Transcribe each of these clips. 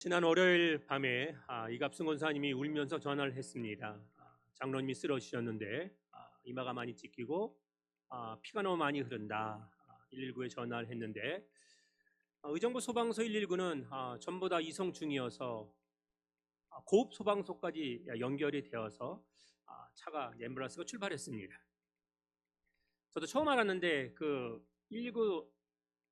지난 월요일 밤에 이갑승 권사님이 울면서 전화를 했습니다. 장로님이 쓰러지셨는데 이마가 많이 찢기고 피가 너무 많이 흐른다. 119에 전화를 했는데 의정부 소방서 119는 전부 다 이송 중이어서 고급 소방서까지 연결이 되어서 차가 앰뷸런스가 출발했습니다. 저도 처음 알았는데 그 119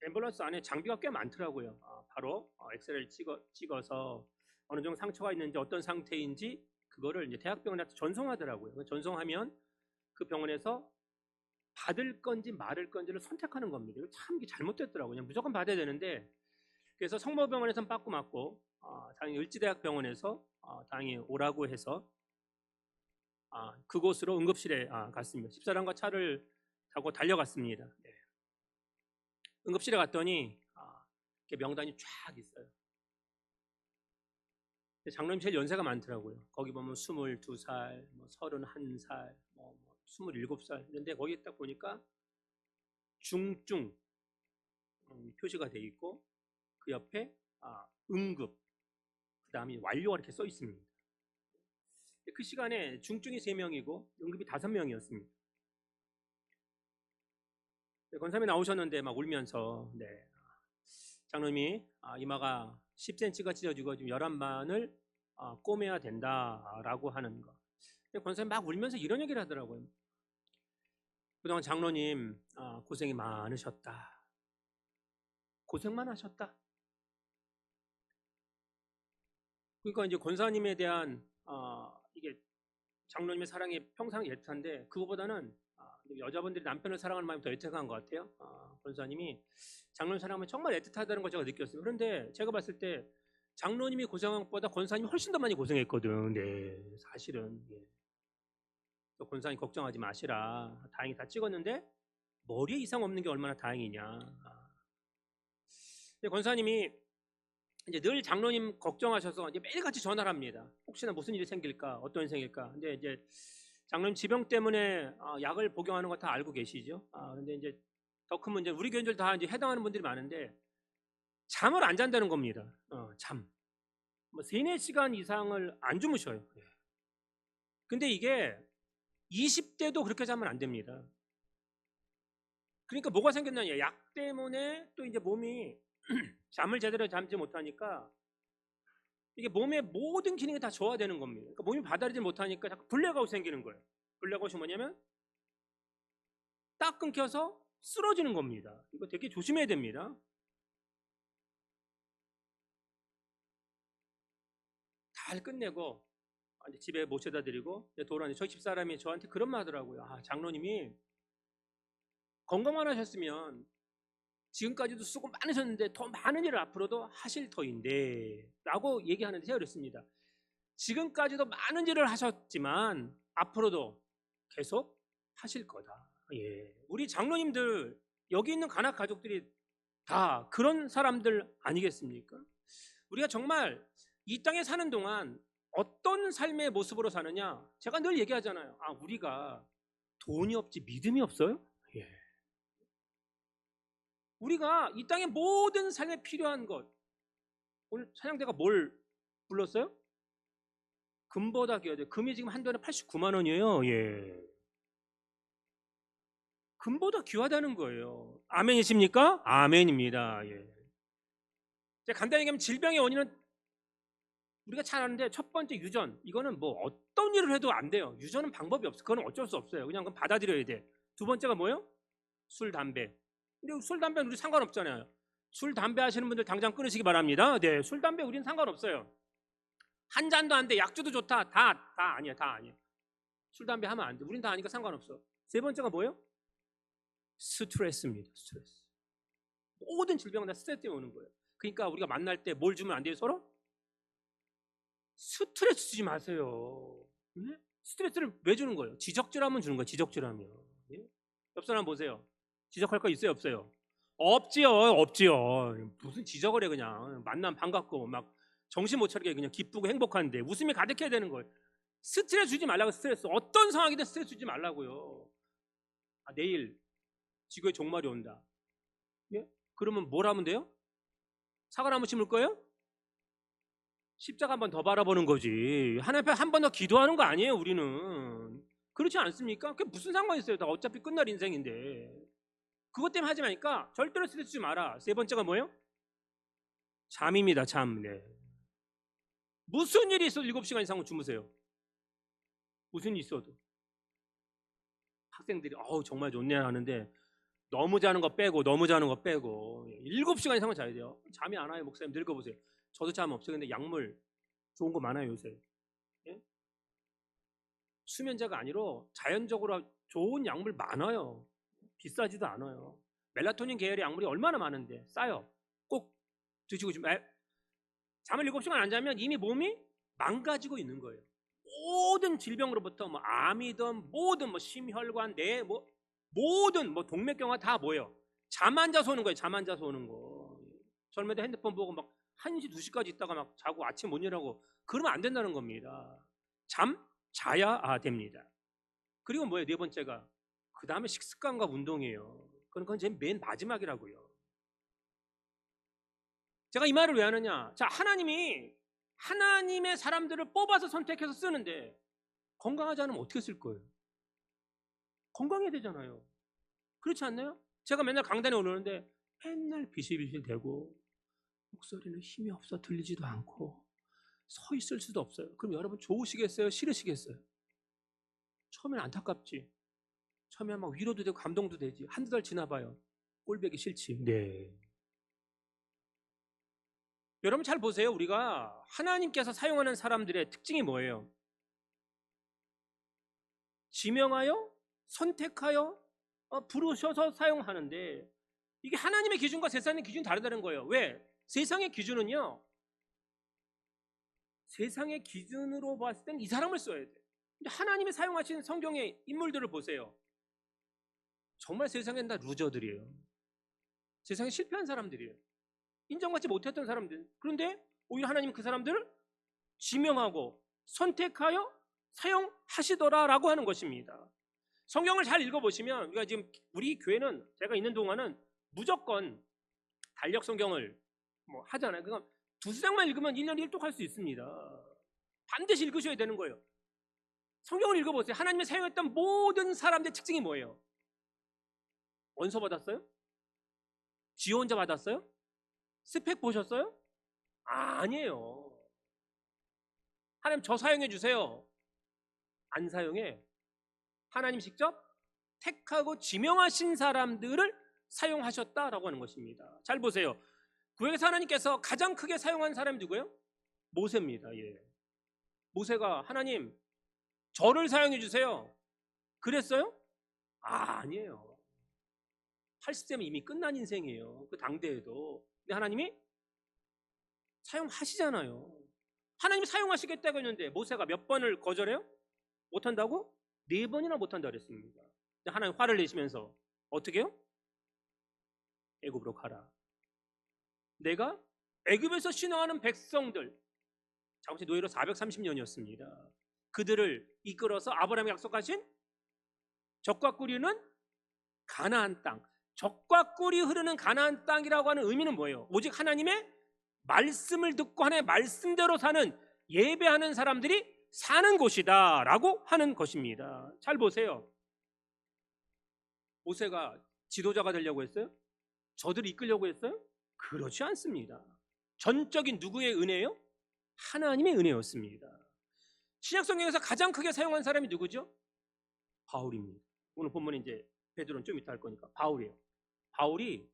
앰뷸런스 안에 장비가 꽤 많더라고요. 바로 엑스레이를 찍어서 어느 정도 상처가 있는지 어떤 상태인지 그거를 이제 대학병원한테 전송하더라고요. 전송하면 그 병원에서 받을 건지 말을 건지를 선택하는 겁니다. 이거 참 잘못됐더라고요. 그냥 무조건 받아야 되는데, 그래서 성모병원에서는 빠꾸 맞고 다행히 을지대학병원에서 다행히 오라고 해서 그곳으로 응급실에 갔습니다. 집사람과 차를 타고 달려갔습니다. 네. 응급실에 갔더니 이렇게 명단이 쫙 있어요. 장로님 제일 연세가 많더라고요. 거기 보면 22살, 31살, 27살. 그런데 거기 딱 보니까 중증 표시가 돼 있고 그 옆에 응급, 그 다음에 완료가 이렇게 써 있습니다. 그 시간에 중증이 3명이고 응급이 5명이었습니다. 권사님이 나오셨는데 막 울면서 장로님이 이마가 10cm가 찢어지고 지금 11만을 꼬매야 된다라고 하는 거. 권사님 막 울면서 이런 얘기를 하더라고요. 그동안 장로님 고생이 많으셨다. 고생만 하셨다. 그러니까 이제 권사님에 대한 이게 장로님의 사랑이 평생 애틋한데 그거보다는 여자분들이 남편을 사랑하는 마음이 더 애틋한 것 같아요. 권사님이 장로님 사랑하면 정말 애틋하다는 걸 제가 느꼈어요. 그런데 제가 봤을 때 장로님이 고생한 것보다 권사님이 훨씬 더 많이 고생했거든. 네, 사실은. 예. 권사님 걱정하지 마시라. 다행히 다 찍었는데 머리에 이상 없는 게 얼마나 다행이냐. 근데 권사님이 이제 늘 장로님 걱정하셔서 이제 매일같이 전화를 합니다. 혹시나 무슨 일이 생길까, 어떤 일이 생길까. 근데 이제 장로님 지병 때문에 약을 복용하는 거 다 알고 계시죠. 근데 이제 더 큰 문제는 우리 교인들 다 이제 해당하는 분들이 많은데 잠을 안 잔다는 겁니다. 잠. 3, 4시간 이상을 안 주무셔요. 근데 이게 20대도 그렇게 자면 안 됩니다. 그러니까 뭐가 생겼냐면 약 때문에 또 이제 몸이 잠을 제대로 잠지 못하니까 이게 몸의 모든 기능이 다 저하되는 겁니다. 그러니까 몸이 받아들이지 못하니까 자꾸 블랙아웃 생기는 거예요. 블랙아웃이 뭐냐면 딱 끊겨서 쓰러지는 겁니다. 이거 되게 조심해야 됩니다. 잘 끝내고 이제 집에 모셔다 드리고 돌아오니 저희 집사람이 저한테 그런 말 하더라고요. 장로님이 건강만 하셨으면 지금까지도 수고 많으셨는데 더 많은 일을 앞으로도 하실 터인데 라고 얘기하는데 제가 그랬습니다. 지금까지도 많은 일을 하셨지만 앞으로도 계속 하실 거다. 예. 우리 장로님들 여기 있는 간악 가족들이 다 그런 사람들 아니겠습니까? 우리가 정말 이 땅에 사는 동안 어떤 삶의 모습으로 사느냐? 제가 늘 얘기하잖아요. 우리가 돈이 없지 믿음이 없어요? 예. 우리가 이 땅의 모든 삶에 필요한 것. 오늘 찬양대가 뭘 불렀어요? 금보다 귀하대. 금이 지금 한 돈에 89만 원이에요. 예. 금보다 귀하다는 거예요. 아멘이십니까? 아멘입니다. 예. 간단히 얘기하면 질병의 원인은 우리가 잘 아는데 첫 번째 유전. 이거는 뭐 어떤 일을 해도 안 돼요. 유전은 방법이 없어. 그건 어쩔 수 없어요. 그냥 그건 받아들여야 돼. 두 번째가 뭐예요? 술, 담배. 근데 술, 담배는 우리 상관없잖아요. 술, 담배 하시는 분들 당장 끊으시기 바랍니다. 네, 술, 담배 우리는 상관없어요. 한 잔도 안 돼. 약주도 좋다. 다 아니야. 다 아니야. 술, 담배 하면 안 돼. 우린 다 아니까 상관없어. 세 번째가 뭐예요? 스트레스입니다. 스트레스. 모든 질병은 다 스트레스 때문에 오는 거예요. 그러니까 우리가 만날 때 뭘 주면 안 돼요, 서로? 스트레스 주지 마세요. 네? 스트레스를 왜 주는 거예요? 지적질하면 주는 거예요. 지적질하면. 네? 옆 사람 보세요. 지적할 거 있어요, 없어요? 없지요. 무슨 지적을 해 그냥. 만나면 반갑고 막 정신 못 차리게 그냥 기쁘고 행복한데 웃음이 가득해야 되는 거예요. 스트레스 주지 말라고. 스트레스. 어떤 상황이든 스트레스 주지 말라고요. 내일 지구에 종말이 온다. 예? 그러면 뭘 하면 돼요? 사과나무 심을 거예요? 십자가 한 번 더 바라보는 거지. 하나님 앞에 한 번 더 기도하는 거 아니에요, 우리는. 그렇지 않습니까? 그게 무슨 상관이 있어요? 다 어차피 끝날 인생인데. 그것 때문에 하지 마니까 절대로 스트레스 주지 마라. 세 번째가 뭐예요? 잠입니다, 잠. 네. 무슨 일이 있어도 7시간 이상은 주무세요. 무슨 일이 있어도. 학생들이 정말 좋네 하는데 너무 자는 거 빼고 7시간 이상은 자야 돼요. 잠이 안 와요. 목사님 늙어보세요. 저도 잠 없어요. 근데 약물 좋은 거 많아요 요새. 예? 수면제가 아니라 자연적으로 좋은 약물 많아요. 비싸지도 않아요. 멜라토닌 계열의 약물이 얼마나 많은데 싸요. 꼭 드시고 좀 잠을 7시간 안 자면 이미 몸이 망가지고 있는 거예요. 모든 질병으로부터 뭐 암이든 모든 뭐 심혈관 내 모든 뭐 동맥경화 다 뭐예요? 잠 안 자서 오는 거예요. 잠 안 자서 오는 거. 젊을 때 핸드폰 보고 막 1시 2시까지 있다가 막 자고 아침 못 일어나고 그러면 안 된다는 겁니다. 잠 자야 됩니다. 그리고 뭐예요? 네 번째가 그 다음에 식습관과 운동이에요. 그건 제 맨 마지막이라고요. 제가 이 말을 왜 하느냐? 자, 하나님이 하나님의 사람들을 뽑아서 선택해서 쓰는데 건강하지 않으면 어떻게 쓸 거예요? 건강해야 되잖아요. 그렇지 않나요? 제가 맨날 강단에 오르는데 맨날 비실비실 대고 목소리는 힘이 없어 들리지도 않고 서 있을 수도 없어요. 그럼 여러분 좋으시겠어요? 싫으시겠어요? 처음엔 안타깝지. 처음엔 막 위로도 되고 감동도 되지. 한두 달 지나봐요. 꼴보기 싫지. 네. 여러분 잘 보세요. 우리가 하나님께서 사용하는 사람들의 특징이 뭐예요? 지명하여 선택하여 부르셔서 사용하는데 이게 하나님의 기준과 세상의 기준이 다르다는 거예요. 왜? 세상의 기준은요. 세상의 기준으로 봤을 땐 이 사람을 써야 돼. 근데 하나님이 사용하신 성경의 인물들을 보세요. 정말 세상엔 다 루저들이에요. 세상에 실패한 사람들이에요. 인정받지 못했던 사람들. 그런데 오히려 하나님은 그 사람들을 지명하고 선택하여 사용하시더라라고 하는 것입니다. 성경을 잘 읽어보시면 우리가 지금 우리 교회는 제가 있는 동안은 무조건 달력 성경을 뭐 하잖아요. 그러니까 두세 장만 읽으면 1년 1독 할 수 있습니다. 반드시 읽으셔야 되는 거예요. 성경을 읽어보세요. 하나님이 사용했던 모든 사람들의 특징이 뭐예요? 원서 받았어요? 지원자 받았어요? 스펙 보셨어요? 아니에요. 하나님 저 사용해 주세요. 안 사용해. 하나님 직접 택하고 지명하신 사람들을 사용하셨다라고 하는 것입니다. 잘 보세요. 구약에서 하나님께서 가장 크게 사용한 사람이 누구예요? 모세입니다. 예. 모세가 하나님 저를 사용해 주세요. 그랬어요? 아니에요. 80세면 이미 끝난 인생이에요. 그 당대에도. 근데 하나님이 사용하시잖아요. 하나님이 사용하시겠다고 했는데 모세가 몇 번을 거절해요? 못한다고? 4번이나 못한다 그랬습니다. 하나님 화를 내시면서 어떻게 해요? 애굽으로 가라. 내가 애굽에서 신앙하는 백성들, 당시 노예로 430년이었습니다. 그들을 이끌어서 아브라함이 약속하신 젖과 꿀이 흐르는 가나안 땅. 젖과 꿀이 흐르는 가나안 땅이라고 하는 의미는 뭐예요? 오직 하나님의 말씀을 듣고 하나님의 말씀대로 사는 예배하는 사람들이 사는 곳이다 라고 하는 것입니다. 잘 보세요. 모세가 지도자가 되려고 했어요? 저들을 이끌려고 했어요? 그렇지 않습니다. 전적인 누구의 은혜예요? 하나님의 은혜였습니다. 신약성경에서 가장 크게 사용한 사람이 누구죠? 바울입니다. 오늘 본문에 이제 베드로는 좀 이따 할 거니까 바울이에요. 바울이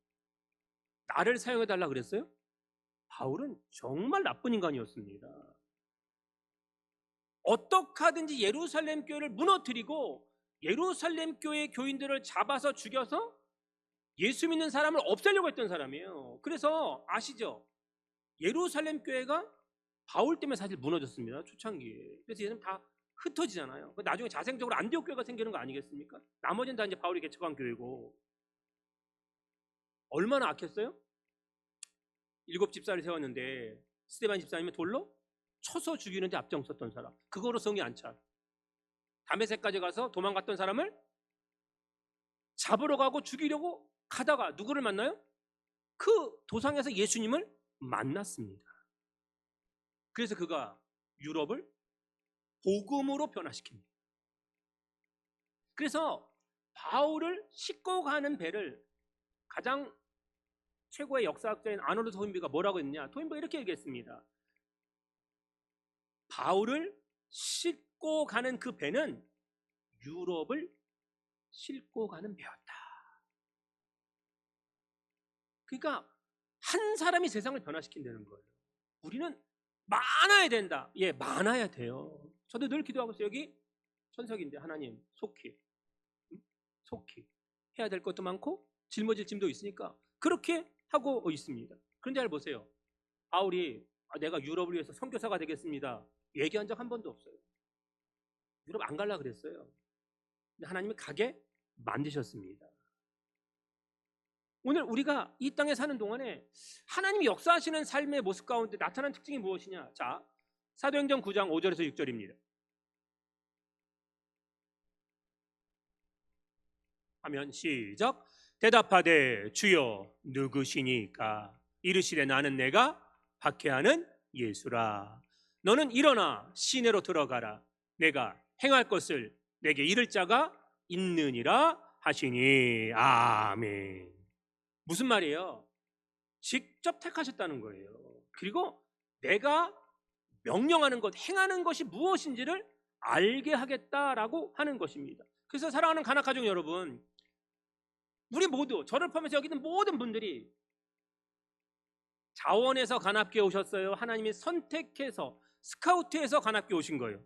나를 사용해달라 그랬어요? 바울은 정말 나쁜 인간이었습니다. 어떻게 하든지 예루살렘 교회를 무너뜨리고 예루살렘 교회 교인들을 잡아서 죽여서 예수 믿는 사람을 없애려고 했던 사람이에요. 그래서 아시죠? 예루살렘 교회가 바울 때문에 사실 무너졌습니다. 초창기에. 그래서 얘는 다 흩어지잖아요. 나중에 자생적으로 안디옥 교회가 생기는 거 아니겠습니까? 나머지는 다 이제 바울이 개척한 교회고. 얼마나 악했어요? 7 집사를 세웠는데 스데반 집사님은 돌로 쳐서 죽이는데 앞장섰던 사람. 그거로 성이 안 차. 다메섹까지 가서 도망갔던 사람을 잡으러 가고 죽이려고 가다가 누구를 만나요? 그 도상에서 예수님을 만났습니다. 그래서 그가 유럽을 복음으로 변화시킵니다. 그래서 바울을 싣고 가는 배를 가장 최고의 역사학자인 아놀드 토인비가 뭐라고 했느냐? 토인비가 이렇게 얘기했습니다. 바울을 싣고 가는 그 배는 유럽을 싣고 가는 배였다. 그러니까 한 사람이 세상을 변화시킨다는 거예요. 우리는 많아야 된다. 예, 많아야 돼요. 저도 늘 기도하고 있어요. 여기 천석인데 하나님 속히 해야 될 것도 많고 짊어질 짐도 있으니까 그렇게 하고 있습니다. 그런데 잘 보세요. 바울이 내가 유럽을 위해서 선교사가 되겠습니다. 얘기한 적 한 번도 없어요. 유럽 안 갈라 그랬어요. 근데 하나님이 가게 만드셨습니다. 오늘 우리가 이 땅에 사는 동안에 하나님이 역사하시는 삶의 모습 가운데 나타난 특징이 무엇이냐? 자, 사도행전 9장 5절에서 6절입니다. 하면 시작. 대답하되 주여 누구시니까? 이르시되 나는 내가 박해하는 예수라. 너는 일어나 시내로 들어가라. 내가 행할 것을 내게 이를 자가 있느니라 하시니. 아멘. 무슨 말이에요? 직접 택하셨다는 거예요. 그리고 내가 명령하는 것, 행하는 것이 무엇인지를 알게 하겠다라고 하는 것입니다. 그래서 사랑하는 가나가족 여러분, 우리 모두, 저를 포함해서 여기 있는 모든 분들이 자원에서 가납교회 오셨어요? 하나님이 선택해서 스카우트해서 가납교회 오신 거예요?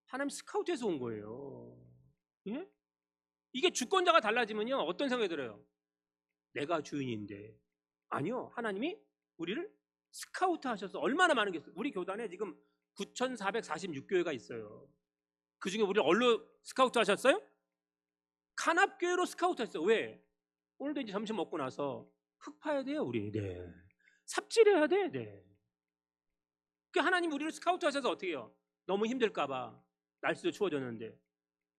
하나님 스카우트해서 온 거예요. 예? 이게 주권자가 달라지면요 어떤 생각이 들어요? 내가 주인인데. 아니요, 하나님이 우리를 스카우트 하셔서 얼마나 많은 게 있어요. 우리 교단에 지금 9,446교회가 있어요. 그 중에 우리를 어디로 스카우트 하셨어요? 간합교회로 스카우트 했어요. 왜? 오늘도 이제 점심 먹고 나서 흙 파야 돼요 우리. 네. 삽질해야 돼. 네. 그 하나님 우리를 스카우트 하셔서 어떻게 해요? 너무 힘들까 봐 날씨도 추워졌는데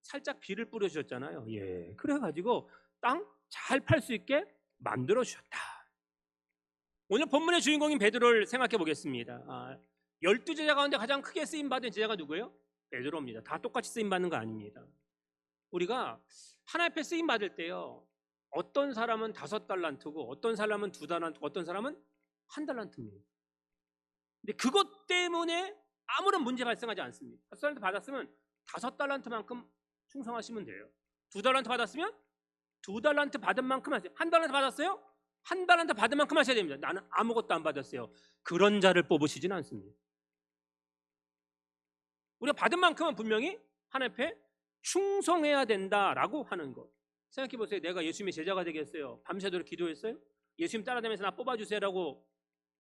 살짝 비를 뿌려주셨잖아요. 예. 그래가지고 땅 잘 팔 수 있게 만들어 주셨다. 오늘 본문의 주인공인 베드로를 생각해 보겠습니다. 12제자 가운데 가장 크게 쓰임받은 제자가 누구예요? 베드로입니다. 다 똑같이 쓰임받는 거 아닙니다. 우리가 하나님 앞에 쓰임받을 때요 어떤 사람은 5달란트고 어떤 사람은 2달란트, 어떤 사람은 1달란트입니다. 근데 그것 때문에 아무런 문제 발생하지 않습니다. 5달란트 받았으면 5달란트만큼 충성하시면 돼요. 2달란트 받았으면 2달란트 받은 만큼 하세요. 1달란트 받았어요? 1달란트 받은 만큼 하셔야 됩니다. 나는 아무것도 안 받았어요. 그런 자를 뽑으시지는 않습니다. 우리가 받은 만큼은 분명히 하나님 앞에 충성해야 된다라고 하는 것. 생각해 보세요. 내가 예수님의 제자가 되겠어요. 밤새도록 기도했어요? 예수님 따라다니면서 나 뽑아주세요라고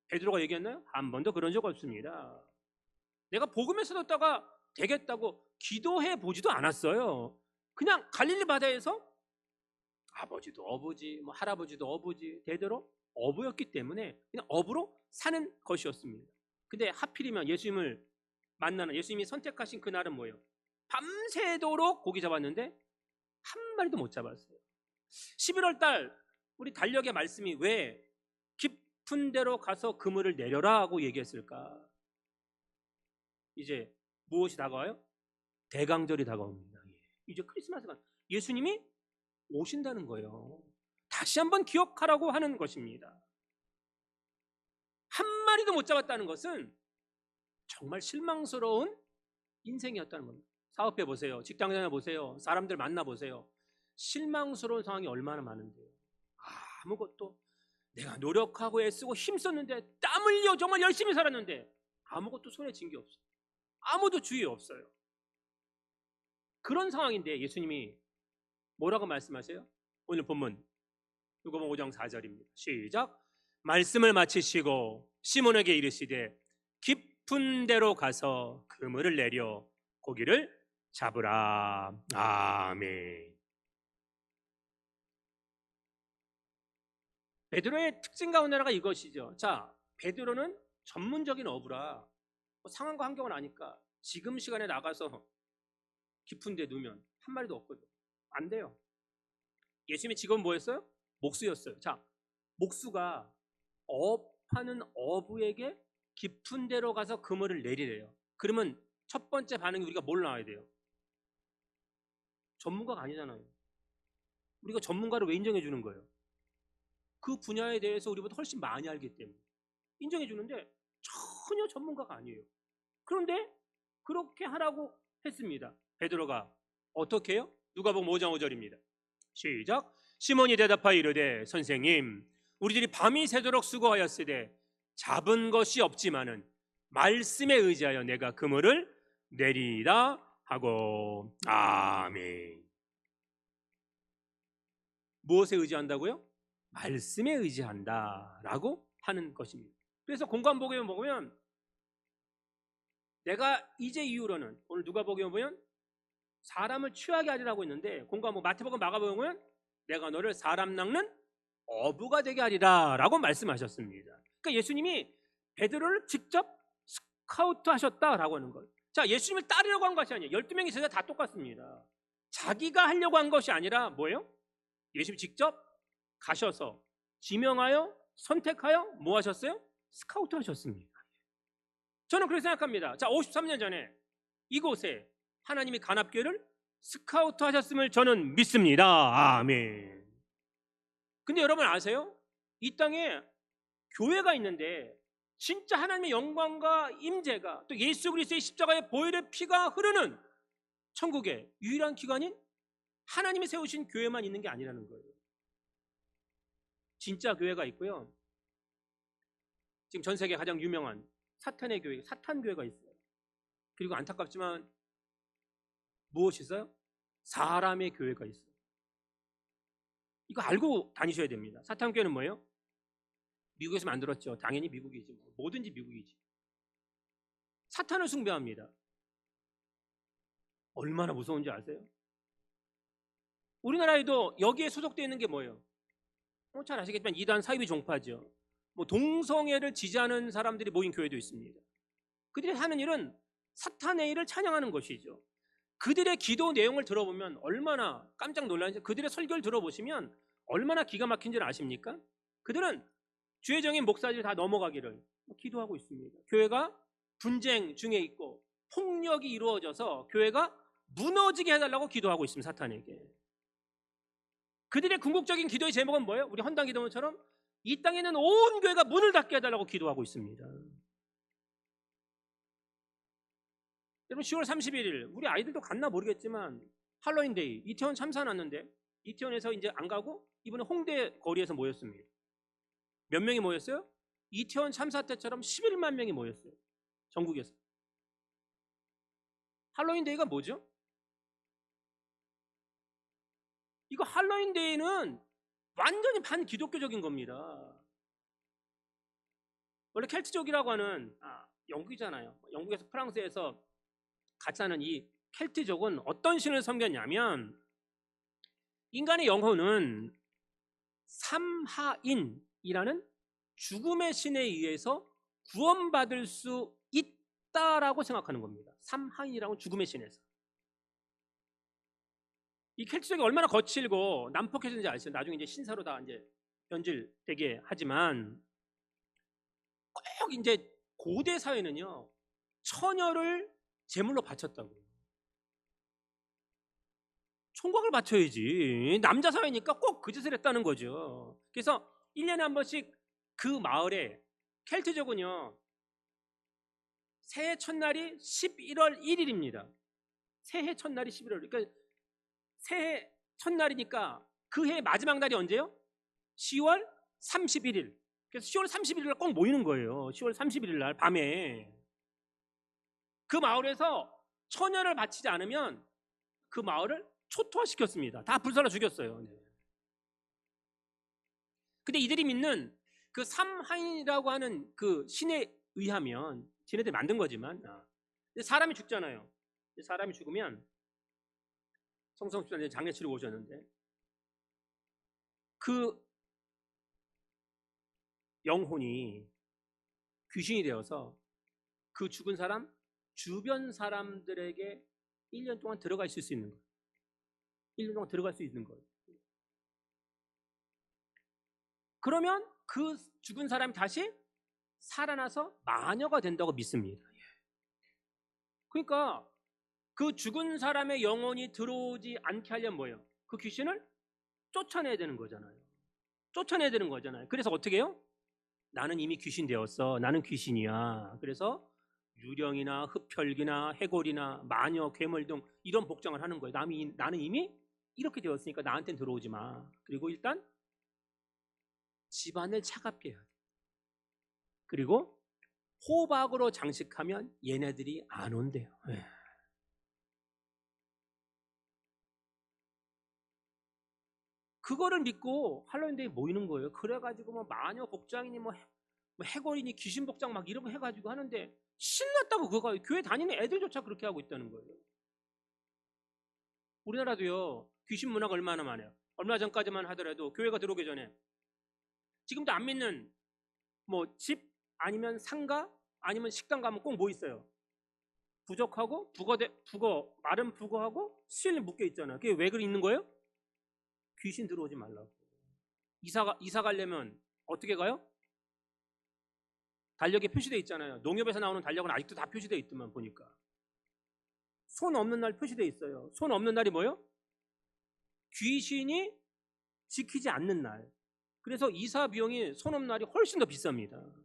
베드로가 얘기했나요? 한 번도 그런 적 없습니다. 내가 복음에 서뒀다가 되겠다고 기도해 보지도 않았어요. 그냥 갈릴리 바다에서 아버지도 어부지, 할아버지도 어부지, 대대로 어부였기 때문에 그냥 어부로 사는 것이었습니다. 근데 하필이면 예수님을 만나는, 예수님이 선택하신 그날은 뭐예요? 밤새도록 고기 잡았는데 한 마리도 못 잡았어요. 11월 달 우리 달력의 말씀이 왜 깊은 데로 가서 그물을 내려라 하고 얘기했을까? 이제 무엇이 다가와요? 대강절이 다가옵니다. 이제 크리스마스가 예수님이 오신다는 거예요. 다시 한번 기억하라고 하는 것입니다. 한 마리도 못 잡았다는 것은 정말 실망스러운 인생이었다는 겁니다. 사업해 보세요. 직장 다녀 보세요. 사람들 만나 보세요. 실망스러운 상황이 얼마나 많은데요. 아무것도 내가 노력하고 애쓰고 힘썼는데 땀 흘려 정말 열심히 살았는데 아무것도 손에 쥔 게 없어요. 아무도 주위에 없어요. 그런 상황인데 예수님이 뭐라고 말씀하세요? 오늘 본문 누가복음 5장 4절입니다. 시작. 말씀을 마치시고 시몬에게 이르시되 깊은 데로 가서 그물을 내려 고기를 잡으라. 아멘. 베드로의 특징 가운데 하나가 이것이죠. 자, 베드로는 전문적인 어부라 상황과 환경을 아니까 지금 시간에 나가서 깊은 데 누면 한 마리도 없거든. 안 돼요. 예수님의 직업은 뭐였어요? 목수였어요. 자, 목수가 업하는 어부에게 깊은 데로 가서 그물을 내리래요. 그러면 첫 번째 반응이 우리가 뭘 나와야 돼요? 전문가가 아니잖아요. 우리가 전문가를 왜 인정해 주는 거예요? 그 분야에 대해서 우리보다 훨씬 많이 알기 때문에 인정해 주는데 전혀 전문가가 아니에요. 그런데 그렇게 하라고 했습니다. 베드로가 어떻게 해요? 누가복음 5장 5절입니다. 시작. 시몬이 대답하여 이르되 선생님 우리들이 밤이 새도록 수고하였으되 잡은 것이 없지만은 말씀에 의지하여 내가 그물을 내리라 하고. 아멘. 무엇에 의지한다고요? 말씀에 의지한다라고 하는 것입니다. 그래서 공관복음에 보면 내가 이제 이후로는 오늘 누가복음에 보면 사람을 취하게 하리라고 했는데 공관복 마태복음 마가복음은 내가 너를 사람 낚는 어부가 되게 하리라 라고 말씀하셨습니다. 그러니까 예수님이 베드로를 직접 스카우트 하셨다라고 하는 거예요. 자, 예수님을 따르려고 한 것이 아니에요. 12명이 제자 다 똑같습니다. 자기가 하려고 한 것이 아니라 뭐예요? 예수님이 직접 가셔서 지명하여 선택하여 뭐 하셨어요? 스카우트 하셨습니다. 저는 그렇게 생각합니다. 자, 53년 전에 이곳에 하나님이 간합교회를 스카우트 하셨음을 저는 믿습니다. 아멘. 근데 여러분 아세요? 이 땅에 교회가 있는데 진짜 하나님의 영광과 임재가 또 예수 그리스도의 십자가의 보혈의 피가 흐르는 천국의 유일한 기관인 하나님이 세우신 교회만 있는 게 아니라는 거예요. 진짜 교회가 있고요. 지금 전 세계 가장 유명한 사탄의 교회, 사탄교회가 있어요. 그리고 안타깝지만 무엇이 있어요? 사람의 교회가 있어요. 이거 알고 다니셔야 됩니다. 사탄교회는 뭐예요? 미국에서 만들었죠. 당연히 미국이지. 뭐든지 미국이지. 사탄을 숭배합니다. 얼마나 무서운지 아세요? 우리나라에도 여기에 소속되어 있는 게 뭐예요? 잘 아시겠지만 이단 사이비 종파죠. 동성애를 지지하는 사람들이 모인 교회도 있습니다. 그들이 하는 일은 사탄의 일을 찬양하는 것이죠. 그들의 기도 내용을 들어보면 얼마나 깜짝 놀라는지, 그들의 설교를 들어보시면 얼마나 기가 막힌지를 아십니까? 그들은 주의 정인 목사들이 다 넘어가기를 기도하고 있습니다. 교회가 분쟁 중에 있고 폭력이 이루어져서 교회가 무너지게 해달라고 기도하고 있습니다. 사탄에게. 그들의 궁극적인 기도의 제목은 뭐예요? 우리 헌당 기도문처럼 이 땅에 있는 온 교회가 문을 닫게 해달라고 기도하고 있습니다. 여러분 10월 31일 우리 아이들도 갔나 모르겠지만 할로윈데이 이태원 참사 났는데 이태원에서 이제 안 가고 이번에 홍대 거리에서 모였습니다. 몇 명이 모였어요? 이태원 참사 때처럼 11만 명이 모였어요. 전국에서. 할로윈데이가 뭐죠? 이거 할로윈데이는 완전히 반기독교적인 겁니다. 원래 켈트족이라고 하는 영국이잖아요. 영국에서 프랑스에서 같이 사는 이 켈트족은 어떤 신을 섬겼냐면 인간의 영혼은 삼하인이라는 죽음의 신에 의해서 구원받을 수 있다라고 생각하는 겁니다. 삼하인이라고 죽음의 신에서. 이 켈트족이 얼마나 거칠고 난폭해졌는지 아시죠? 나중에 이제 신사로 다 이제 변질되게 하지만 꼭 이제 고대 사회는요 처녀를 제물로 바쳤다고요. 총각을 바쳐야지. 남자 사회니까 꼭 그 짓을 했다는 거죠. 그래서 1년에 한 번씩 그 마을에 켈트족은요 새해 첫날이 11월 1일입니다. 새해 첫날이 11월. 그러니까 새해 첫날이니까 그 해 마지막 날이 언제요? 10월 31일. 그래서 10월 31일 날 꼭 모이는 거예요. 10월 31일 날 밤에. 그 마을에서 처녀를 바치지 않으면 그 마을을 초토화시켰습니다. 다 불살라 죽였어요. 네. 근데 이들이 믿는 그 삼하인이라고 하는 그 신에 의하면 지네들이 만든 거지만 사람이 죽잖아요. 사람이 죽으면 성성수장님 장례 치르고 오셨는데 그 영혼이 귀신이 되어서 그 죽은 사람 주변 사람들에게 1년 동안 들어가 있을 수 있는 거예요. 1년 동안 들어갈 수 있는 거예요. 그러면 그 죽은 사람이 다시 살아나서 마녀가 된다고 믿습니다. 그러니까 그 죽은 사람의 영혼이 들어오지 않게 하려면 뭐예요? 그 귀신을 쫓아내야 되는 거잖아요. 쫓아내야 되는 거잖아요. 그래서 어떻게 해요? 나는 이미 귀신 되었어. 나는 귀신이야. 그래서 유령이나 흡혈귀나 해골이나 마녀, 괴물 등 이런 복장을 하는 거예요. 나는 이미 이렇게 되었으니까 나한테는 들어오지 마. 그리고 일단 집안을 차갑게 해야 돼. 그리고 호박으로 장식하면 얘네들이 안 온대요. 그거를 믿고 할로윈데이에 모이는 거예요. 그래가지고 뭐 마녀 복장이니 뭐 해골이니 귀신 복장 막 이런 거 해가지고 하는데 신났다고 그거 교회 다니는 애들조차 그렇게 하고 있다는 거예요. 우리나라도요 귀신 문화가 얼마나 많아요. 얼마 전까지만 하더라도 교회가 들어오기 전에 지금도 안 믿는 뭐 집 아니면 상가 아니면 식당 가면 꼭 뭐 있어요? 부적하고 북어 마른 북어하고 실 묶여 있잖아요. 그게 왜 그래 있는 거예요? 귀신 들어오지 말라고. 이사 가려면 어떻게 가요? 달력에 표시되어 있잖아요. 농협에서 나오는 달력은 아직도 다 표시되어 있더만 보니까. 손 없는 날 표시되어 있어요. 손 없는 날이 뭐예요? 귀신이 지키지 않는 날. 그래서 이사 비용이 손 없는 날이 훨씬 더 비쌉니다.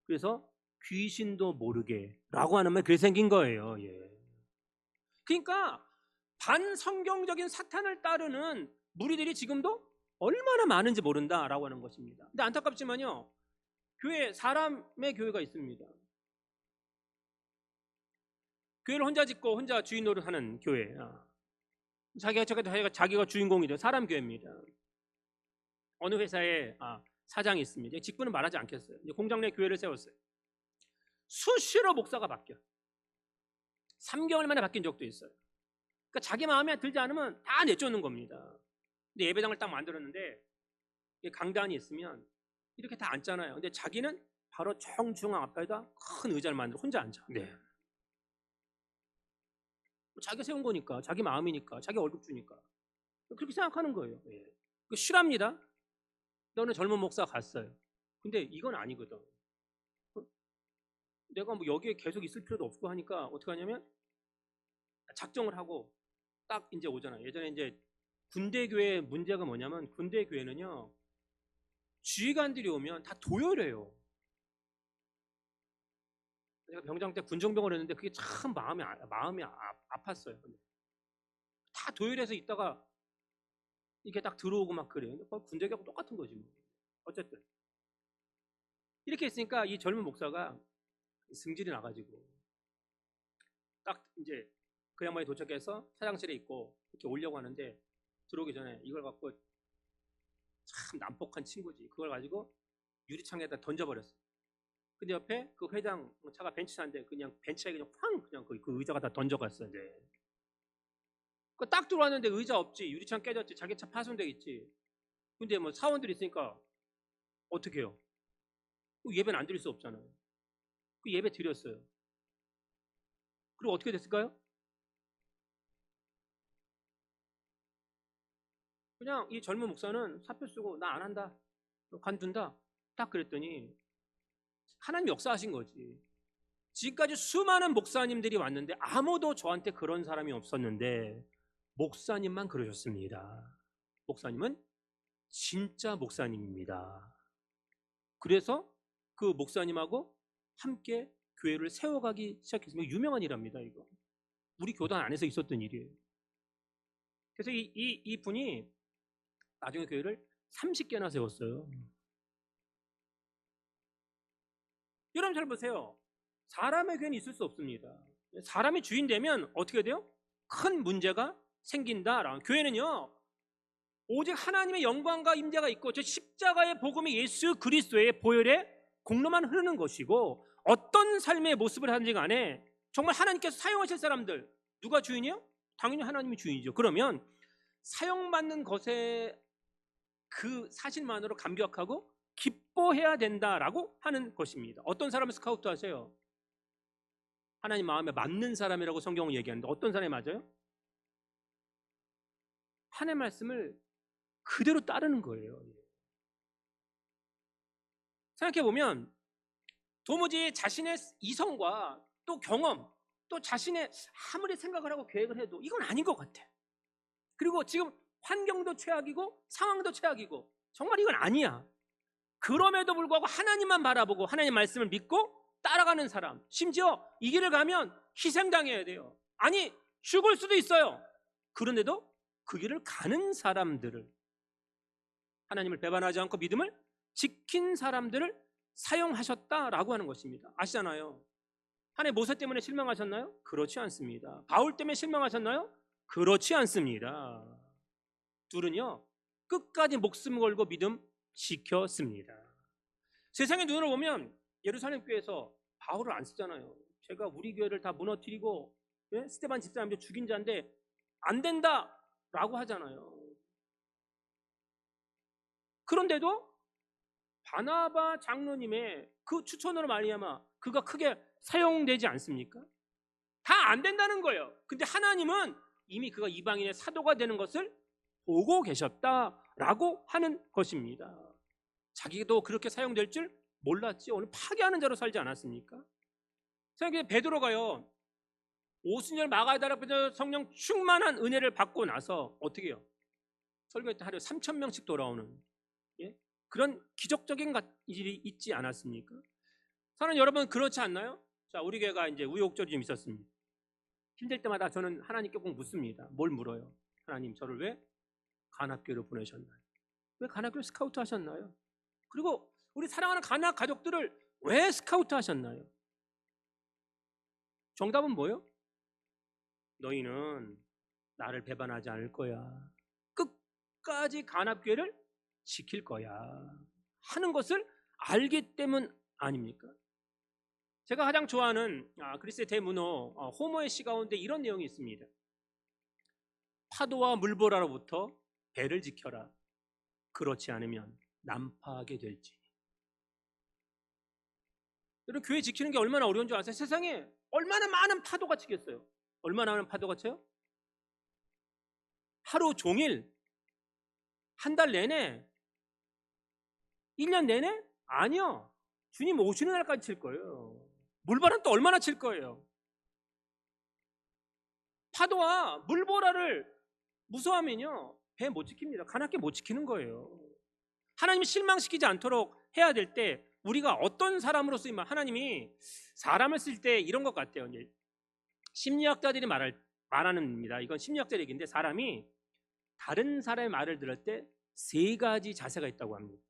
그래서 귀신도 모르게 라고 하는 말 그게 생긴 거예요. 예. 그러니까 반성경적인 사탄을 따르는 무리들이 지금도 얼마나 많은지 모른다라고 하는 것입니다. 근데 안타깝지만요. 사람의 교회가 있습니다. 교회를 혼자 짓고 혼자 주인 노릇하는 교회. 자기가 주인공이 돼. 사람 교회입니다. 어느 회사에 사장이 있습니다. 직분은 말하지 않겠어요. 공장 내 교회를 세웠어요. 수시로 목사가 바뀌어. 3개월 만에 바뀐 적도 있어요. 그러니까 자기 마음에 들지 않으면 다 내쫓는 겁니다. 근데 예배당을 딱 만들었는데 강단이 있으면 이렇게 다 앉잖아요. 근데 자기는 바로 정중앙 앞에다 큰 의자를 만들어 혼자 앉아. 네. 자기가 세운 거니까, 자기 마음이니까, 자기 월급 주니까 그렇게 생각하는 거예요. 예. 실합니다. 너는 젊은 목사가 갔어요. 근데 이건 아니거든. 내가 뭐 여기에 계속 있을 필요도 없고 하니까 어떻게 하냐면 작정을 하고 딱 이제 오잖아요. 예전에 이제 군대교회 문제가 뭐냐면 군대교회는요 지휘관들이 오면 다 도열해요. 제가 병장 때 군정병을 했는데 그게 참 마음이 아팠어요. 다 도열해서 있다가 이렇게 딱 들어오고 막 그래요. 군대교하고 똑같은 거지 뭐. 어쨌든 이렇게 있으니까 이 젊은 목사가 승질이 나가지고 딱 이제 그 양반이 도착해서 사장실에 있고 이렇게 오려고 하는데 들어오기 전에 이걸 갖고 참 난폭한 친구지. 그걸 가지고 유리창에다 던져버렸어. 근데 옆에 그 회장 차가 벤츠차인데 그냥 벤츠에 그냥 쾅 그냥 그 의자가 다 던져갔어 이제. 딱 들어왔는데 의자 없지. 유리창 깨졌지. 자기 차 파손돼 있지. 근데 뭐 사원들이 있으니까 어떻게 해요? 예배는 안 드릴 수 없잖아요. 그 예배 드렸어요. 그리고 어떻게 됐을까요? 그냥 이 젊은 목사는 사표 쓰고 나 안 한다. 관둔다. 딱 그랬더니 하나님 역사하신 거지. 지금까지 수많은 목사님들이 왔는데 아무도 저한테 그런 사람이 없었는데 목사님만 그러셨습니다. 목사님은 진짜 목사님입니다. 그래서 그 목사님하고 함께 교회를 세워가기 시작했습니다. 유명한 일합니다. 이거 우리 교단 안에서 있었던 일이에요. 그래서 이 분이 나중에 교회를 30개나 세웠어요. 여러분 잘 보세요. 사람의 교회는 있을 수 없습니다. 사람이 주인 되면 어떻게 돼요? 큰 문제가 생긴다. 교회는요 오직 하나님의 영광과 임재가 있고 저 십자가의 복음이 예수 그리스도의 보혈의 공로만 흐르는 것이고 어떤 삶의 모습을 하는지 간에 정말 하나님께서 사용하실 사람들 누가 주인이요? 당연히 하나님이 주인이죠. 그러면 사용받는 것에 그 사실만으로 감격하고 기뻐해야 된다라고 하는 것입니다. 어떤 사람을 스카우트 하세요? 하나님 마음에 맞는 사람이라고 성경은 얘기하는데 어떤 사람이 맞아요? 하나님의 말씀을 그대로 따르는 거예요. 생각해보면 도무지 자신의 이성과 또 경험, 또 자신의 아무리 생각을 하고 계획을 해도 이건 아닌 것 같아. 그리고 지금 환경도 최악이고 상황도 최악이고 정말 이건 아니야. 그럼에도 불구하고 하나님만 바라보고 하나님 말씀을 믿고 따라가는 사람, 심지어 이 길을 가면 희생당해야 돼요. 아니 죽을 수도 있어요. 그런데도 그 길을 가는 사람들을, 하나님을 배반하지 않고 믿음을 지킨 사람들을 사용하셨다라고 하는 것입니다. 아시잖아요. 하나님 모세 때문에 실망하셨나요? 그렇지 않습니다. 바울 때문에 실망하셨나요? 그렇지 않습니다. 둘은요 끝까지 목숨 걸고 믿음 지켰습니다. 세상의 눈으로 보면 예루살렘 교회에서 바울을 안 쓰잖아요. 제가 우리 교회를 다 무너뜨리고 스데반 집사님도 죽인 자인데 안 된다라고 하잖아요. 그런데도 바나바 장로님의 그 추천으로 말미암아 그가 크게 사용되지 않습니까? 다 안 된다는 거예요. 근데 하나님은 이미 그가 이방인의 사도가 되는 것을 보고 계셨다라고 하는 것입니다. 자기도 그렇게 사용될 줄 몰랐지. 오늘 파괴하는 자로 살지 않았습니까? 생각해 베드로가요 오순절 마가다라 앞에서 성령 충만한 은혜를 받고 나서 어떻게 해요? 설교할 때 하루에 3,000명씩 돌아오는 그런 기적적인 일이 있지 않았습니까? 사랑하는 여러분 그렇지 않나요? 자, 우리 교회가 이제 우여곡절이 좀 있었습니다. 힘들 때마다 저는 하나님께 꼭 묻습니다. 뭘 물어요? 하나님 저를 왜 간합교회로 보내셨나요? 왜 간합교회 스카우트 하셨나요? 그리고 우리 사랑하는 간합 가족들을 왜 스카우트 하셨나요? 정답은 뭐예요? 너희는 나를 배반하지 않을 거야. 끝까지 간합교회를 지킬 거야 하는 것을 알기 때문 아닙니까? 제가 가장 좋아하는 그리스의 대문호 호모의 시 가운데 이런 내용이 있습니다. 파도와 물보라로부터 배를 지켜라. 그렇지 않으면 난파하게 될지. 여러분 교회 지키는 게 얼마나 어려운 줄 아세요? 세상에 얼마나 많은 파도가 치겠어요. 얼마나 많은 파도가 쳐요? 하루 종일, 한 달 내내, 1년 내내? 아니요. 주님 오시는 날까지 칠 거예요. 물바람 또 얼마나 칠 거예요. 파도와 물보라를 무서워하면요 배 못 지킵니다. 가납게 못 지키는 거예요. 하나님 실망시키지 않도록 해야 될 때 우리가 어떤 사람으로서 하나님이 사람을 쓸 때 이런 것 같아요. 이제 심리학자들이 말하는입니다. 이건 심리학자 얘기인데 사람이 다른 사람의 말을 들을 때 3가지 자세가 있다고 합니다.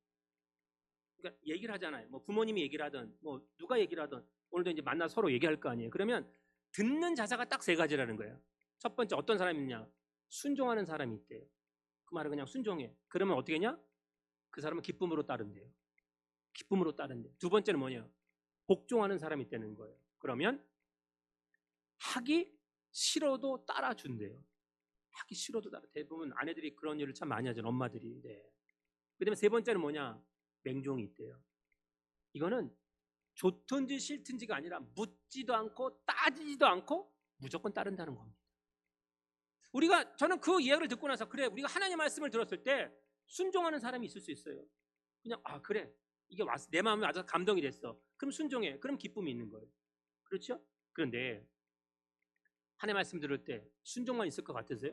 그러니까 얘기를 하잖아요. 뭐 부모님이 얘기를 하든 뭐 누가 얘기를 하든 오늘도 이제 만나 서로 얘기할 거 아니에요. 그러면 듣는 자세가 딱 3가지라는 거예요. 첫 번째 어떤 사람이 있냐? 순종하는 사람이 있대요. 그 말은 그냥 순종해. 그러면 어떻게 했냐? 그 사람은 기쁨으로 따른대요. 기쁨으로 따른대요. 두 번째는 뭐냐? 복종하는 사람이 있다는 거예요. 그러면 하기 싫어도 따라준대요. 하기 싫어도 따라. 대부분 아내들이 그런 일을 참 많이 하잖아요. 엄마들이. 네. 그다음에 3번째는 뭐냐? 맹종이 있대요. 이거는 좋든지 싫든지가 아니라 묻지도 않고 따지지도 않고 무조건 따른다는 겁니다. 저는 그 이야기를 듣고 나서 그래 우리가 하나님 말씀을 들었을 때 순종하는 사람이 있을 수 있어요. 그냥 그래 이게 왔어 내 마음에 와서 감동이 됐어. 그럼 순종해. 그럼 기쁨이 있는 거예요. 그렇죠? 그런데 하나님 말씀 들을 때 순종만 있을 것 같으세요?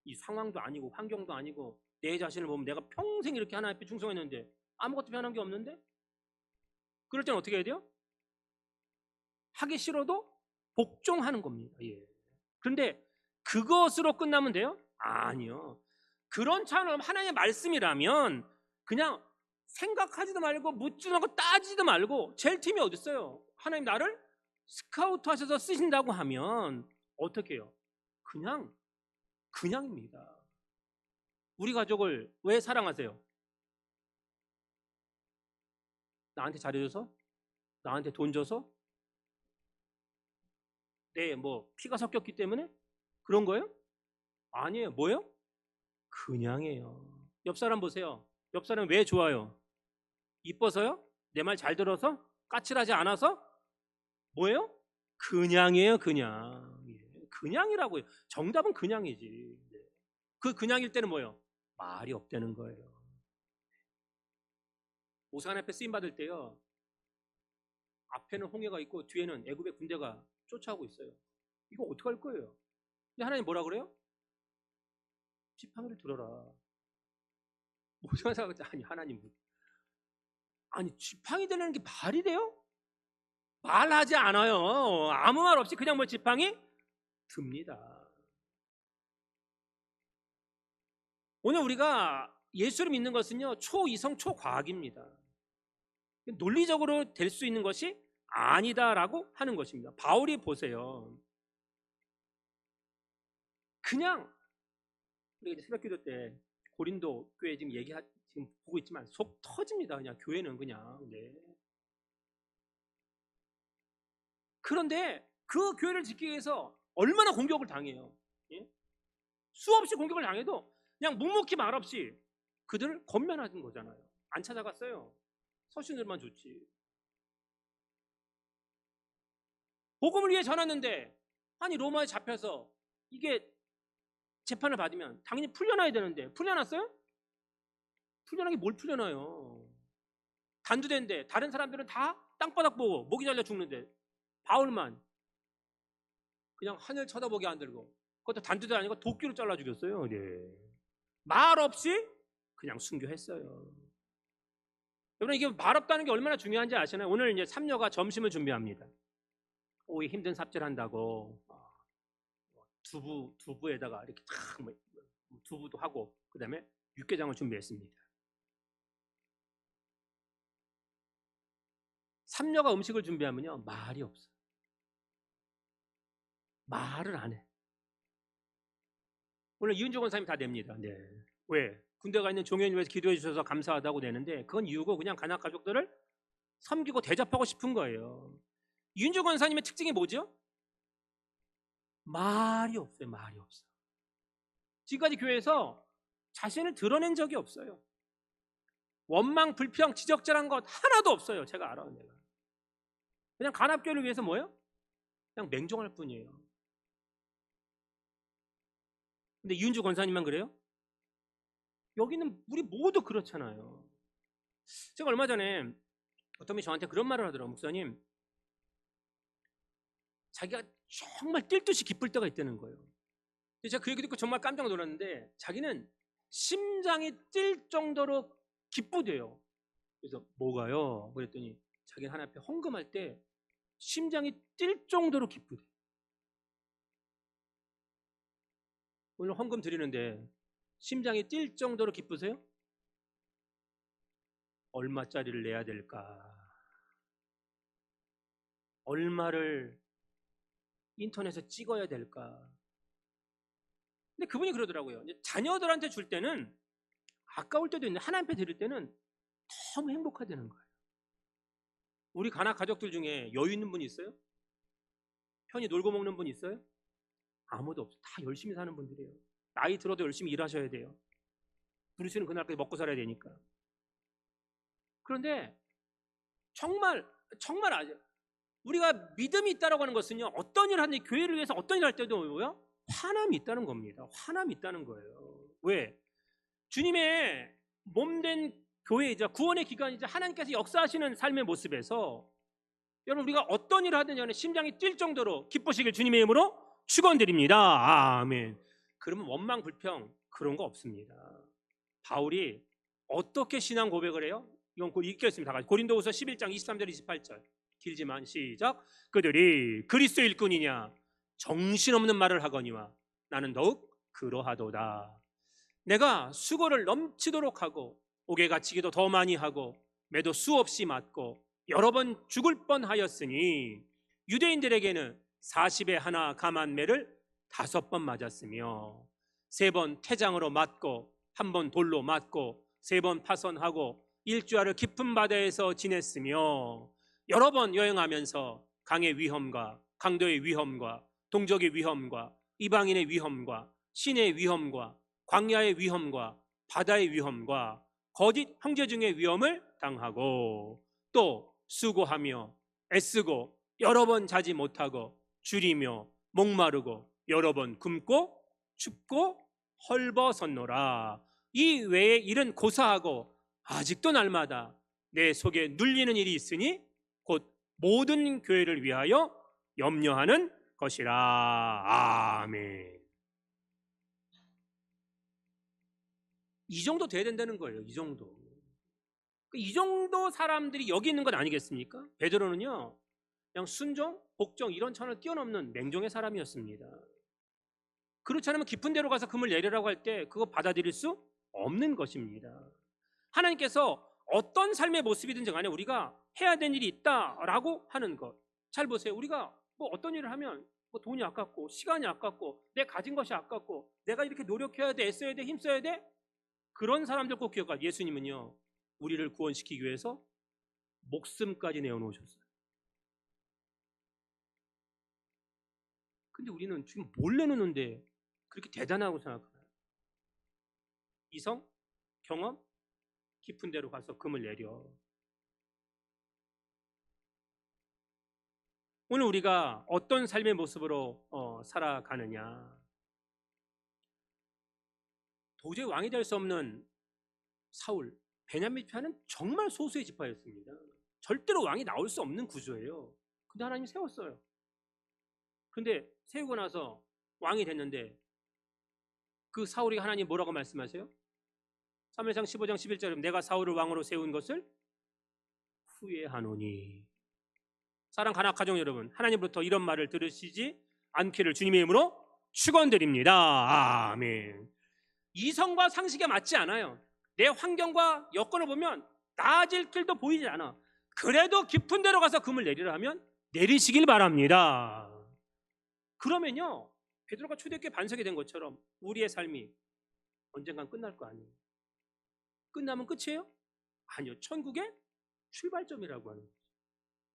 이 상황도 아니고 환경도 아니고 내 자신을 보면 내가 평생 이렇게 하나님 앞에 충성했는데 아무것도 변한 게 없는데? 그럴 때는 어떻게 해야 돼요? 하기 싫어도 복종하는 겁니다. 예. 그런데 그것으로 끝나면 돼요? 아니요. 그런 차원은 하나님의 말씀이라면 그냥 생각하지도 말고 묻지도 않고 따지지도 말고 제일 팀이 어디 있어요? 하나님 나를 스카우트 하셔서 쓰신다고 하면 어떻게 해요? 그냥입니다. 우리 가족을 왜 사랑하세요? 나한테 잘해줘서? 나한테 돈 줘서? 뭐 피가 섞였기 때문에? 그런 거예요? 아니에요. 뭐예요? 그냥이에요. 옆 사람 보세요. 옆 사람 왜 좋아요? 이뻐서요? 내 말 잘 들어서? 까칠하지 않아서? 뭐예요? 그냥이에요. 그냥. 그냥이라고요. 정답은 그냥이지. 그 그냥일 때는 뭐예요? 말이 없다는 거예요. 오산 앞에 쓰임 받을 때요 앞에는 홍해가 있고 뒤에는 애굽의 군대가 쫓아오고 있어요. 이거 어떡할 거예요? 근데 하나님 뭐라 그래요? 지팡이를 들어라. 모세가 생각했지, 아니 하나님, 아니 지팡이 드는 게 말이 돼요? 말하지 않아요. 아무 말 없이 그냥 뭐 지팡이 듭니다. 오늘 우리가 예수를 믿는 것은요, 초이성 초과학입니다. 논리적으로 될 수 있는 것이 아니다라고 하는 것입니다. 바울이 보세요. 그냥 우리가 이제 새벽기도 때 고린도 교회 지금 지금 보고 있지만 속 터집니다. 그냥 교회는 그냥. 네. 그런데 그 교회를 지키기 위해서 얼마나 공격을 당해요. 예? 수없이 공격을 당해도 그냥 묵묵히 말없이 그들을 건면하는 거잖아요. 안 찾아갔어요. 서신들만 줬지. 복음을 위해 전했는데 아니 로마에 잡혀서 이게 재판을 받으면 당연히 풀려나야 되는데 풀려났어요? 풀려나게 뭘 풀려나요? 단두대인데 다른 사람들은 다 땅바닥 보고 목이 잘려 죽는데 바울만 그냥 하늘 쳐다보게 안 들고, 그것도 단두대 아니고 도끼로 잘라 죽였어요. 네. 말 없이 그냥 순교했어요. 여러분, 이게 말 없다는 게 얼마나 중요한지 아시나요? 오늘 이제 삼녀가 점심을 준비합니다. 오이 힘든 삽질한다고 두부에다가 이렇게 탁 두부도 하고 그다음에 육개장을 준비했습니다. 삼녀가 음식을 준비하면요, 말이 없어. 말을 안 해. 오늘 이은주 권사님 다 냅니다. 네. 왜? 군대가 있는 종현을 위해서 기도해 주셔서 감사하다고 되는데 그건 이유고 그냥 가나 가족들을 섬기고 대접하고 싶은 거예요. 이은주 권사님의 특징이 뭐죠? 말이 없어요. 말이 없어. 지금까지 교회에서 자신을 드러낸 적이 없어요. 원망, 불평, 지적질한 것 하나도 없어요. 제가 알아요. 내가. 그냥 간합교회를 위해서 뭐예요? 그냥 맹종할 뿐이에요. 근데 이은주 권사님만 그래요? 여기는 우리 모두 그렇잖아요. 제가 얼마 전에 어떤 분이 저한테 그런 말을 하더라고요. 목사님, 자기가 정말 뛸 듯이 기쁠 때가 있다는 거예요. 제가 그 얘기 듣고 정말 깜짝 놀랐는데 자기는 심장이 뛸 정도로 기쁘대요. 그래서 뭐가요? 그랬더니 자기는 하나님 앞에 헌금할 때 심장이 뛸 정도로 기쁘대. 오늘 헌금 드리는데 심장이 뛸 정도로 기쁘세요? 얼마짜리를 내야 될까? 얼마를 인터넷에 찍어야 될까? 근데 그분이 그러더라고요. 이제 자녀들한테 줄 때는 아까울 때도 있는데 하나님 앞에 드릴 때는 너무 행복하다는 거예요. 우리 가나 가족들 중에 여유 있는 분 있어요? 편히 놀고 먹는 분 있어요? 아무도 없어요. 다 열심히 사는 분들이에요. 나이 들어도 열심히 일하셔야 돼요. 부르시는 그날까지 먹고 살아야 되니까. 그런데 정말 아주 우리가 믿음이 있다라고 하는 것은요, 어떤 일을 하는지, 교회를 위해서 어떤 일을 할 때도 뭐요? 화남이 있다는 겁니다. 화남이 있다는 거예요. 왜? 주님의 몸된 교회이자 구원의 기관이자 하나님께서 역사하시는 삶의 모습에서 여러분, 우리가 어떤 일을 하든지 간에 심장이 뛸 정도로 기쁘시길 주님의 이름으로 축원드립니다. 아멘. 그러면 원망 불평 그런 거 없습니다. 바울이 어떻게 신앙 고백을 해요? 이건 읽겠습니다. 고린도후서 11장 23절 28절. 길지만 시작. 그들이 그리스도 일꾼이냐 정신없는 말을 하거니와 나는 더욱 그러하도다. 내가 수고를 넘치도록 하고 옥에 갇히기도 더 많이 하고 매도 수없이 맞고 여러 번 죽을 뻔하였으니 유대인들에게는 40에 하나 감한 매를 5번 맞았으며 3번 태장으로 맞고 1번 돌로 맞고 3번 파선하고 일주일을 깊은 바다에서 지냈으며 여러 번 여행하면서 강의 위험과 강도의 위험과 동족의 위험과 이방인의 위험과 신의 위험과 광야의 위험과 바다의 위험과 거짓 형제 중의 위험을 당하고 또 수고하며 애쓰고 여러 번 자지 못하고 줄이며 목마르고 여러 번 굶고 춥고 헐벗었노라. 이 외의 일은 고사하고 아직도 날마다 내 속에 눌리는 일이 있으니 곧 모든 교회를 위하여 염려하는 것이라. 아멘. 이 정도 돼야 된다는 거예요. 이 정도. 이 정도 사람들이 여기 있는 건 아니겠습니까? 베드로는요, 그냥 순종, 복종 이런 천을 뛰어넘는 맹종의 사람이었습니다. 그렇지 않으면 깊은 데로 가서 금을 내리라고 할 때 그거 받아들일 수 없는 것입니다. 하나님께서 어떤 삶의 모습이든지 간에 우리가 해야 되는 일이 있다라고 하는 것. 잘 보세요. 우리가 뭐 어떤 일을 하면 뭐 돈이 아깝고 시간이 아깝고 내 가진 것이 아깝고 내가 이렇게 노력해야 돼, 애써야 돼, 힘써야 돼. 그런 사람들 꼭 기억하. 예수님은요, 우리를 구원시키기 위해서 목숨까지 내어놓으셨어요. 근데 우리는 지금 뭘 내놓는데 그렇게 대단하고 생각하나요? 이성, 경험, 깊은 데로 가서 금을 내려. 오늘 우리가 어떤 삶의 모습으로 살아가느냐. 도저히 왕이 될 수 없는 사울, 베냐민 지파는 정말 소수의 지파였습니다. 절대로 왕이 나올 수 없는 구조예요. 근데 하나님이 세웠어요. 근데 세우고 나서 왕이 됐는데 그 사울이 하나님 뭐라고 말씀하세요? 사무엘상 15장 11절에 내가 사울을 왕으로 세운 것을 후회하노니. 사랑 가나 가정 여러분, 하나님으로부터 이런 말을 들으시지 않기를 주님의 이름으로 축원드립니다. 아멘. 이성과 상식에 맞지 않아요. 내 환경과 여건을 보면 나아질 길도 보이지 않아. 그래도 깊은 데로 가서 금을 내리라 하면 내리시길 바랍니다. 그러면요, 베드로가 초대교회 반석이 된 것처럼 우리의 삶이 언젠간 끝날 거 아니에요. 끝나면 끝이에요? 아니요, 천국의 출발점이라고 하는 거죠.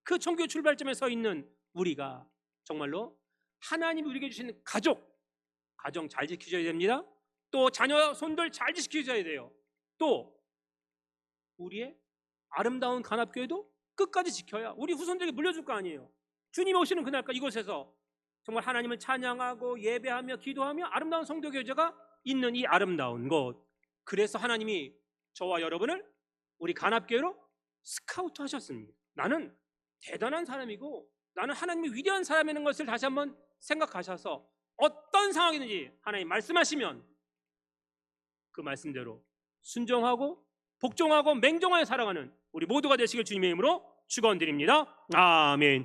그 천국의 출발점에 서 있는 우리가 정말로 하나님이 우리에게 주신 가정 잘 지켜줘야 됩니다. 또 자녀 손들 잘 지켜줘야 돼요. 또 우리의 아름다운 간합교회도 끝까지 지켜야 우리 후손들에게 물려줄 거 아니에요. 주님이 오시는 그날까 이곳에서 정말 하나님을 찬양하고 예배하며 기도하며 아름다운 성도 교제가 있는 이 아름다운 곳. 그래서 하나님이 저와 여러분을 우리 간합교회로 스카우트 하셨습니다. 나는 대단한 사람이고 나는 하나님이 위대한 사람이라는 것을 다시 한번 생각하셔서 어떤 상황이든지 하나님 말씀하시면 그 말씀대로 순종하고 복종하고 맹종하여 살아가는 우리 모두가 되시길 주님의 이름으로 축원드립니다. 아멘.